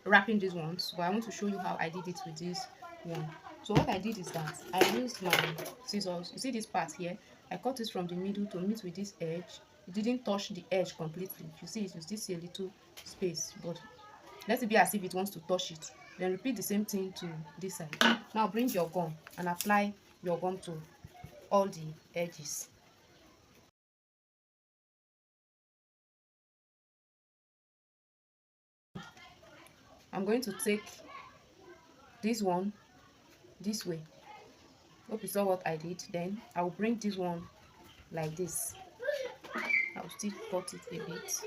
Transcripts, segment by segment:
wrapping these ones, but I want to show you how I did it with this one. So what I did is that I used my scissors. You see this part here, I cut it from the middle to meet with this edge. It didn't touch the edge completely. If you see it, you still see a little space, but let it be as if it wants to touch it. Then repeat the same thing to this side. Now bring your gum and apply your gum to all the edges. I'm going to take this one this way. Hope you saw what I did. Then I will bring this one like this. I will still cut it a bit.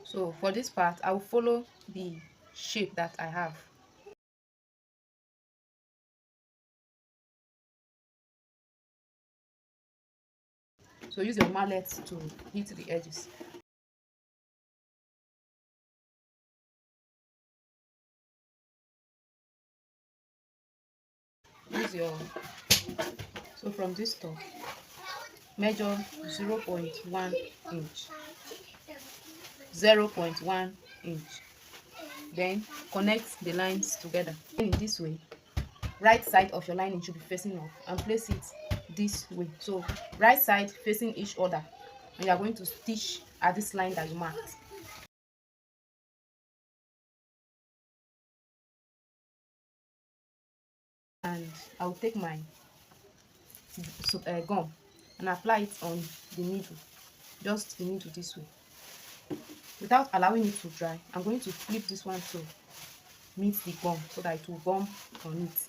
So for this part, I will follow the shape that I have. So use your mallet to hit the edges. Use your, so from this top, measure 0.1 inch. 0.1 inch. Then connect the lines together. In this way, right side of your lining should be facing up, and place it this way. So right side facing each other, and you are going to stitch at this line that you marked. And I will take my gum and apply it on the middle, just the middle this way. Without allowing it to dry, I'm going to flip this one to meet the gum so that it will gum on it.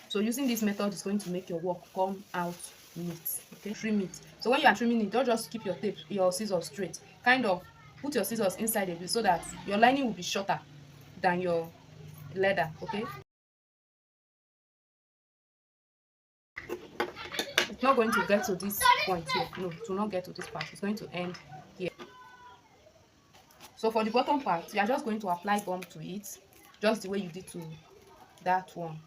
So using this method is going to make your work come out neat. Okay, trim it. So when you are trimming it, don't just keep your scissors straight. Kind of put your scissors inside a bit so that your lining will be shorter than your leather. Okay, it's not going to get to this point here. No, it will not get to this part. It's going to end here. So for the bottom part, you are just going to apply gum to it, just the way you did to that one.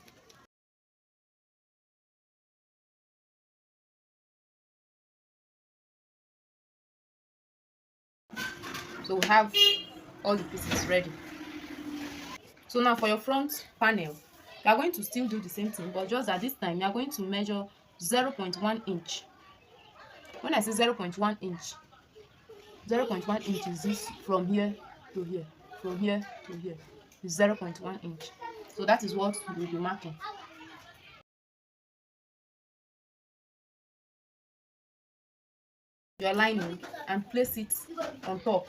So we have all the pieces ready. So now for your front panel, you are going to still do the same thing, but just at this time you are going to measure 0.1 inch. When I say 0.1 inch, 0.1 inch is this from here to here, from here to here is 0.1 inch. So that is what we will be marking. Your lining and place it on top,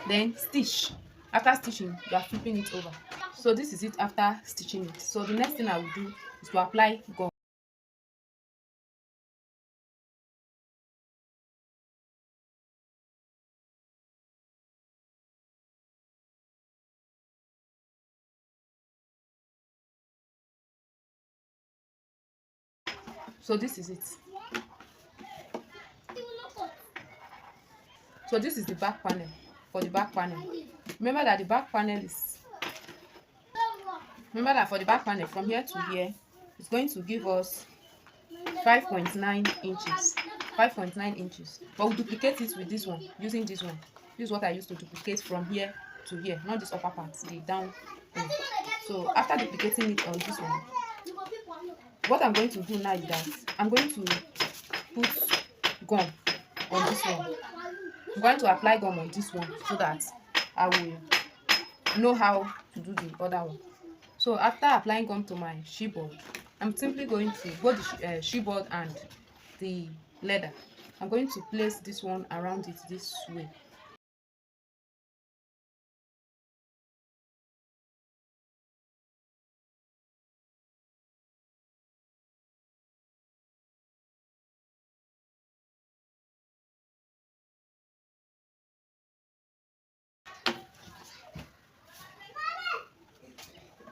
then stitch. After stitching, you are flipping it over. So this is it after stitching it. So the next thing I will do is to apply gum. So this is it. So this is the back panel. For the back panel, remember that the back panel is, remember that for the back panel from here to here, it's going to give us 5.9 inches. 5.9 inches. But we duplicate it with this one, using this one. This is what I used to duplicate from here to here, not this upper part, the down one. So after duplicating it on this one, what I'm going to do now is that I'm going to put gum on this one. I'm going to apply gum on this one so that I will know how to do the other one. So after applying gum to my shibboard, I'm simply going to both the shibboard and the leather. I'm going to place this one around it this way.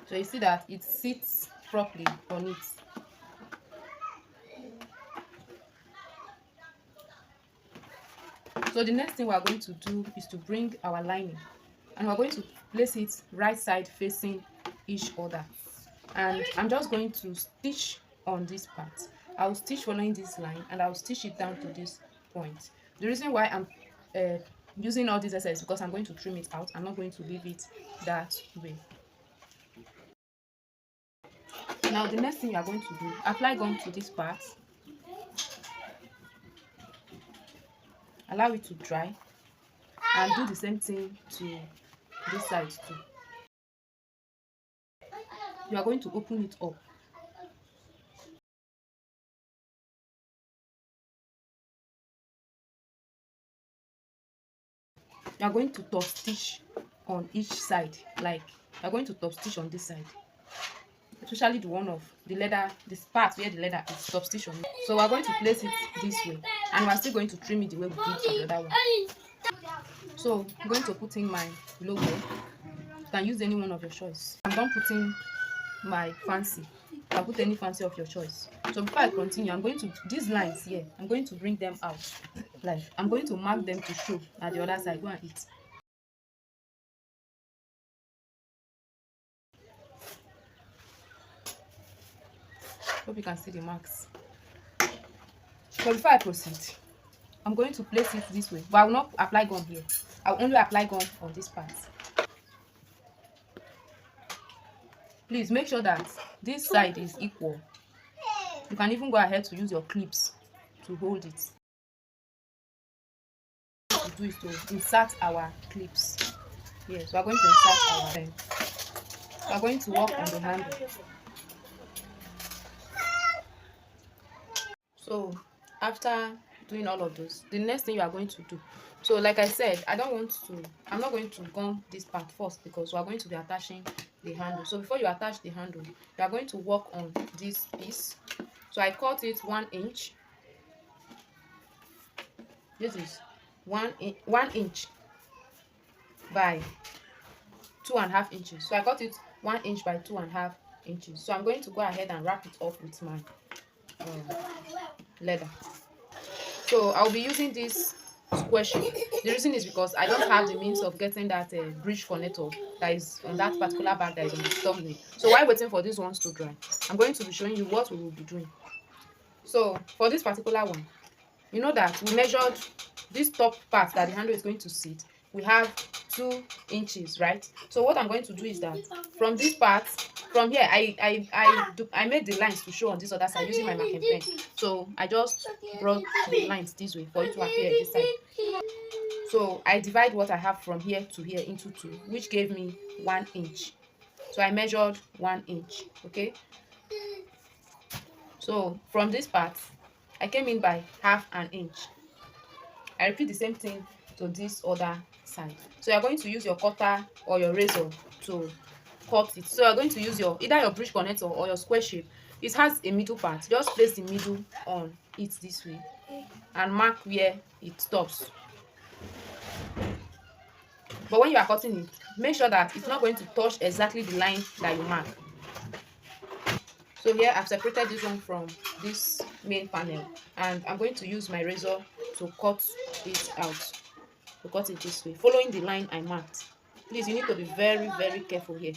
So you see that it sits properly on it. So the next thing we are going to do is to bring our lining, and we're going to place it right side facing each other, and I'm just going to stitch on this part. I'll stitch following this line, and I'll stitch it down to this point. The reason why I'm uh, using all this excess is because I'm going to trim it out. I'm not going to leave it that way. Now the next thing you are going to do, apply gum to this part, allow it to dry, and do the same thing to this side too. You are going to open it up. You are going to top stitch on each side, like you are going to top stitch on this side, especially the one of the leather, this part where the leather is top stitch on it. So we are going to place it this way, and we are still going to trim it the way we did for the other one. So I'm going to put in my logo. You can use any one of your choice. I'm done putting my fancy. You can put any fancy of your choice. So before I continue, I'm going to, these lines here, I'm going to bring them out. Like I'm going to mark them to show at the other side. Go and eat. Hope you can see the marks. So before I proceed, I'm going to place it this way, but I will not apply gum here. I will only apply gum on this part. Please make sure that this side is equal. You can even go ahead to use your clips to hold it. To do is to insert our clips. Yes, we are going to insert our pen. We are going to work on the handle. So after doing all of those, the next thing you are going to do, so like I said, I'm not going to gum this part first because we are going to be attaching the handle. So before you attach the handle, you are going to work on this piece. So I cut it 1 inch. This is 1 inch by 2.5 inches. So I cut it 1 inch by 2.5 inches. So I'm going to go ahead and wrap it up with my leather. So I'll be using this square shape. The reason is because I don't have the means of getting that bridge connector that is on that particular bag that is on the thumbnail. So while waiting for these ones to dry, I'm going to be showing you what we will be doing. So for this particular one, you know that we measured this top part that the handle is going to sit. We have 2 inches, right? So what I'm going to do is that from this part, from here, I made the lines to show on this other side using my marking pen. So I just brought the lines this way for it to appear this side. So I divide what I have from here to here into 2, which gave me 1 inch. So I measured 1 inch. Okay. So from this part, I came in by 1/2 inch. I repeat the same thing to this other side. So you're going to use your cutter or your razor to cut it. So you're going to use your either your bridge connector or your square shape. It has a middle part. Just place the middle on it this way and mark where it stops. But when you are cutting it, make sure that it's not going to touch exactly the line that you mark. So here I've separated this one from this main panel, and I'm going to use my razor to cut it out. To cut it this way, following the line I marked. Please, you need to be very, very careful here.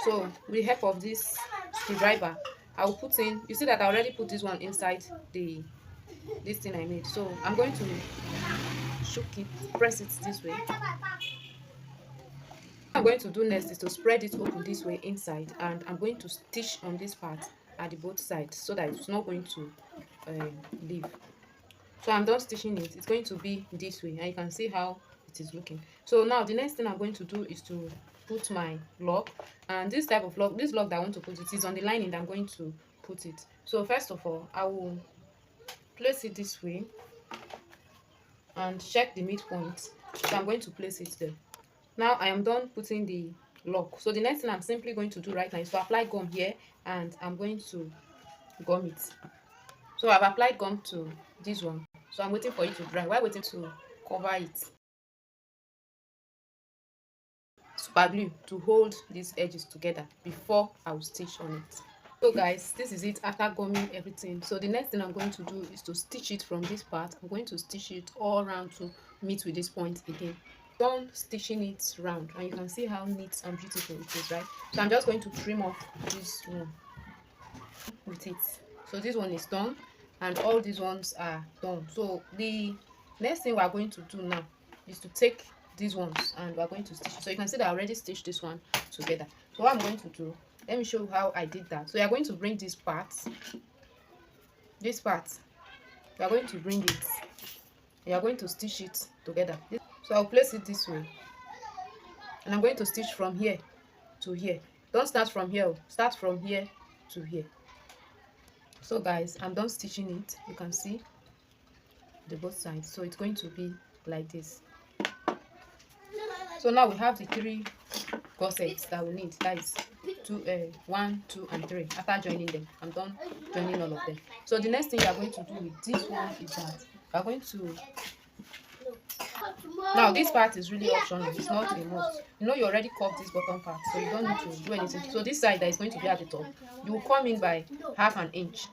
So with the help of this screwdriver, I'll put in, you see that I already put this one inside this thing I made. So I'm going to shook it, press it this way. What I'm going to do next is to spread it open this way inside, and I'm going to stitch on this part at the both sides so that it's not going to leave. So I'm done stitching it. It's going to be this way, and you can see how it is looking. So now the next thing I'm going to do is to put my lock, and this type of lock, this lock that I want to put, it is on the lining that I'm going to put it. So first of all, I will place it this way and check the midpoint. So I'm going to place it there. Now I am done putting the lock. So the next thing I'm simply going to do right now is to apply gum here, and I'm going to gum it. So I've applied gum to this one. So I'm waiting for it to dry. While waiting to cover it, super glue to hold these edges together before I will stitch on it. So guys, this is it after gumming everything. So the next thing I'm going to do is to stitch it from this part. I'm going to stitch it all around to meet with this point again. Done stitching it round, and you can see how neat and beautiful it is, right? So I'm just going to trim off this one with it. So this one is done, and all these ones are done. So the next thing we are going to do now is to take these ones and we are going to stitch. So you can see that I already stitched this one together. So what I'm going to do, let me show you how I did that. So you are going to bring this part, you are going to bring it, you are going to stitch it together. So I'll place it this way, and I'm going to stitch from here to here. Don't start from here, start from here to here. So guys, I'm done stitching it. You can see the both sides, so it's going to be like this. So now we have the 3 gussets that we need. That is 1, 2 and 3. After joining them, I'm done joining all of them. So the next thing you are going to do with this one is that we are going to, now this part is really optional, it's not a must. You know, you already curved this bottom part, so you don't need to do anything. So this side that is going to be at the top, you will come in by half an inch.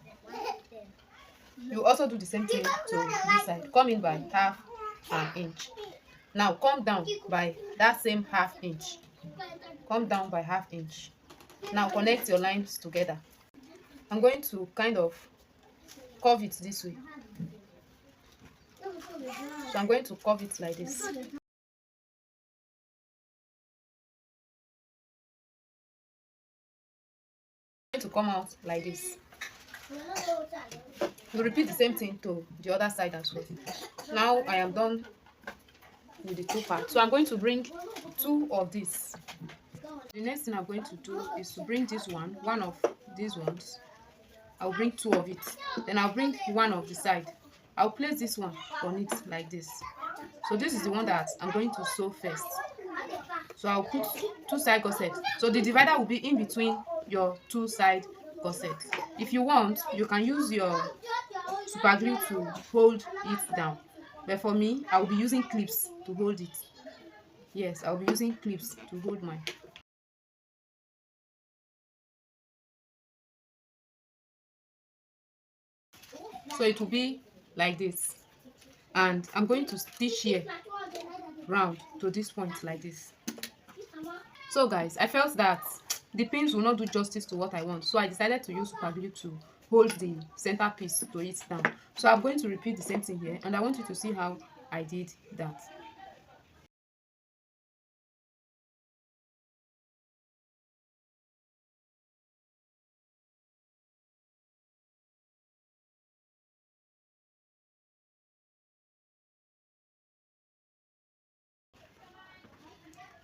You also do the same thing to this side, come in by half an inch. Now come down by that same half inch, come down by half inch. Now connect your lines together. I'm going to kind of curve it this way, so I'm going to curve it like this. Going to come out like this. You repeat the same thing to the other side as well. Now I am done with the 2 parts, so I'm going to bring 2 of these. The next thing I'm going to do is to bring this one of these ones. I'll bring 2 of it, then I'll bring one of the side. I'll place this one on it like this. So this is the one that I'm going to sew first. So I'll put 2 side gussets. So the divider will be in between your 2 side gussets. If you want, you can use your super glue to hold it down, but for me, I will be using clips to hold it. Yes, I'll be using clips to hold mine. So it will be like this, and I'm going to stitch here round to this point like this. So guys, I felt that the pins will not do justice to what I want, so I decided to use super glue to hold the center piece to it down. So I'm going to repeat the same thing here, and I want you to see how I did that.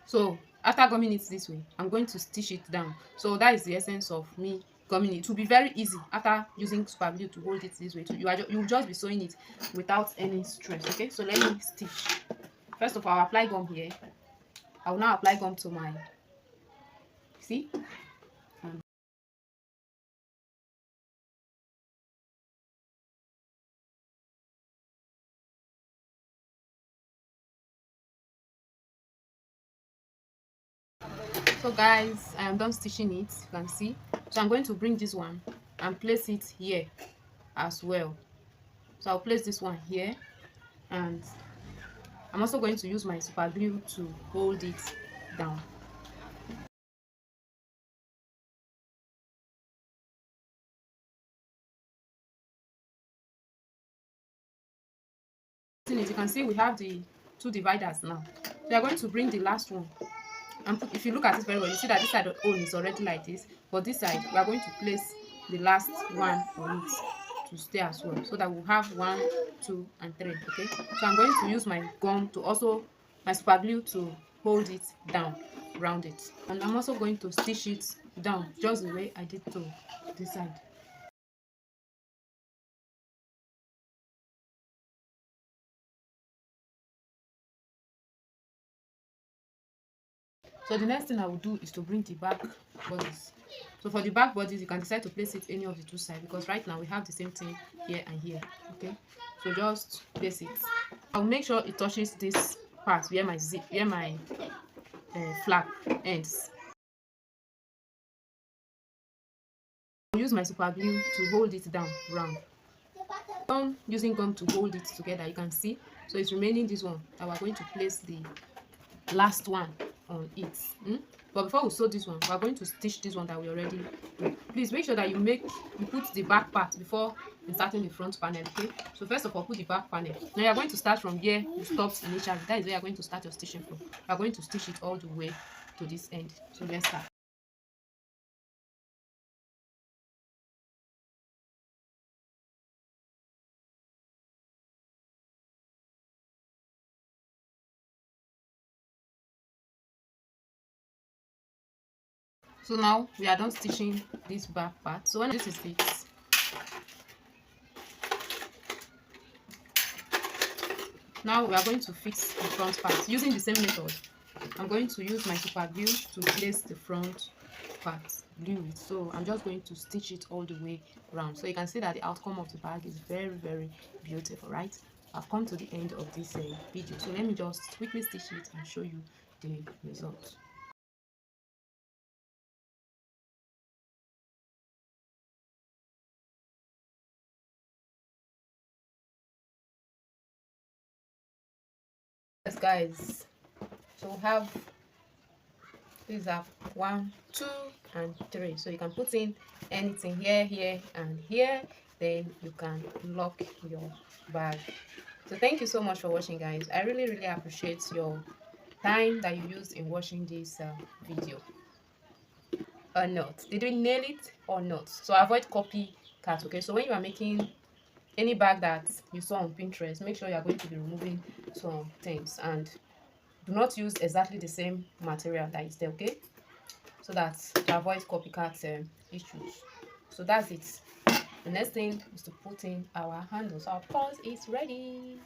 So after gumming it this way, I'm going to stitch it down. So that is the essence of me gumming it. It will be very easy after using super glue to hold it this way. So you'll just be sewing it without any stress. Okay, so let me stitch. First of all, I'll apply gum here. I will now apply gum to my, see, so guys, I am done stitching it, you can see. So I'm going to bring this one and place it here as well. So I'll place this one here, and I'm also going to use my super glue to hold it down. As you can see, we have the 2 dividers now. We are going to bring the last one, and if you look at it very well, you see that this side of the hole is already like this, but this side we are going to place the last one on it to stay as well, so that we'll have 1, 2 and 3. Okay, so I'm going to use my gum to also, my super glue, to hold it down round it, and I'm also going to stitch it down just the way I did to this side. So the next thing I will do is to bring the back bodies. So for the back bodies, you can decide to place it any of the 2 sides, because right now we have the same thing here and here. Okay, so just place it. I'll make sure it touches this part where my zip, where my flap ends. use my super glue to hold it down round. I'm using gum to hold it together, you can see. So it's remaining this one that we're going to place the last one on it. But before we sew this one, we're going to stitch this one that we already do. Please make sure that you put the back part before inserting the front panel, okay? So first of all, put the back panel. Now you're going to start from here you stopped initially. That is where you're going to start your stitching from. We're going to stitch it all the way to this end. So let's start. So now we are done stitching this back part. So when this is it, now we are going to fix the front part using the same method. I'm going to use my super glue to place the front part, glue it. So I'm just going to stitch it all the way around. So you can see that the outcome of the bag is very, very beautiful, right? I've come to the end of this video. So let me just quickly stitch it and show you the result. Yes, guys. So we have these are 1, 2, and 3. So you can put in anything here, here, and here. Then you can lock your bag. So thank you so much for watching, guys. I really appreciate your time that you used in watching this video. Or not, did we nail it or not? So avoid copycat, okay? So when you are making any bag that you saw on Pinterest, make sure you are going to be removing some things, and do not use exactly the same material that is there, okay? So that to avoid copycat issues. So that's it. The next thing is to put in our handles. Our purse is ready.